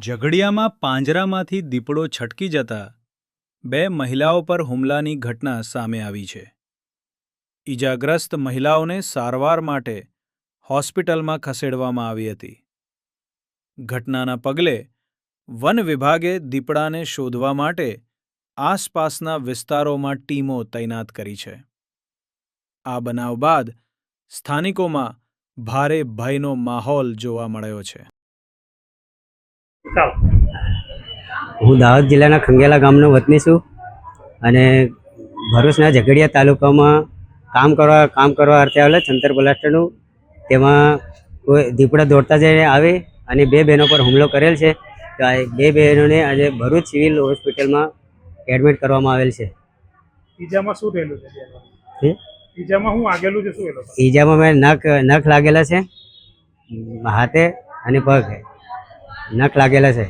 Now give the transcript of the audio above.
ઝઘડિયામાં પાંજરામાંથી દીપડો છટકી જતા 2 મહિલાઓ પર હુમલાની ઘટના સામે આવી છે. ઈજાગ્રસ્ત મહિલાઓને સારવાર માટે હોસ્પિટલમાં ખસેડવામાં આવી હતી. ઘટનાના પગલે વન વિભાગે દીપડાને શોધવા માટે આસપાસના વિસ્તારોમાં ટીમો તૈનાત કરી છે. આ બનાવ બાદ સ્થાનિકોમાં ભારે ભયનો માહોલ જોવા મળ્યો છે. હું દાહોદ જિલ્લાના ખંગેલા ગામનો વતની છું અને ભરૂચના ઝઘડિયા તાલુકામાં કામ કરવા અર્થે આવેલા ચંતર બ્લાસ્ટરનું તેમાં કોઈ દીપડા દોડતા જઈને આવે અને 2 બહેનો પર હુમલો કરેલ છે. તો આ 2 બહેનોને આજે ભરૂચ સિવિલ હોસ્પિટલમાં એડમિટ કરવામાં આવેલ છે. ઈજામાં શું થયેલું છે? ઈજામાં શું આગેલું છે? શું એ લોકો ઈજામાં મેં નખ લાગેલા છે, હાથે અને પગ નખ લાગેલા છે.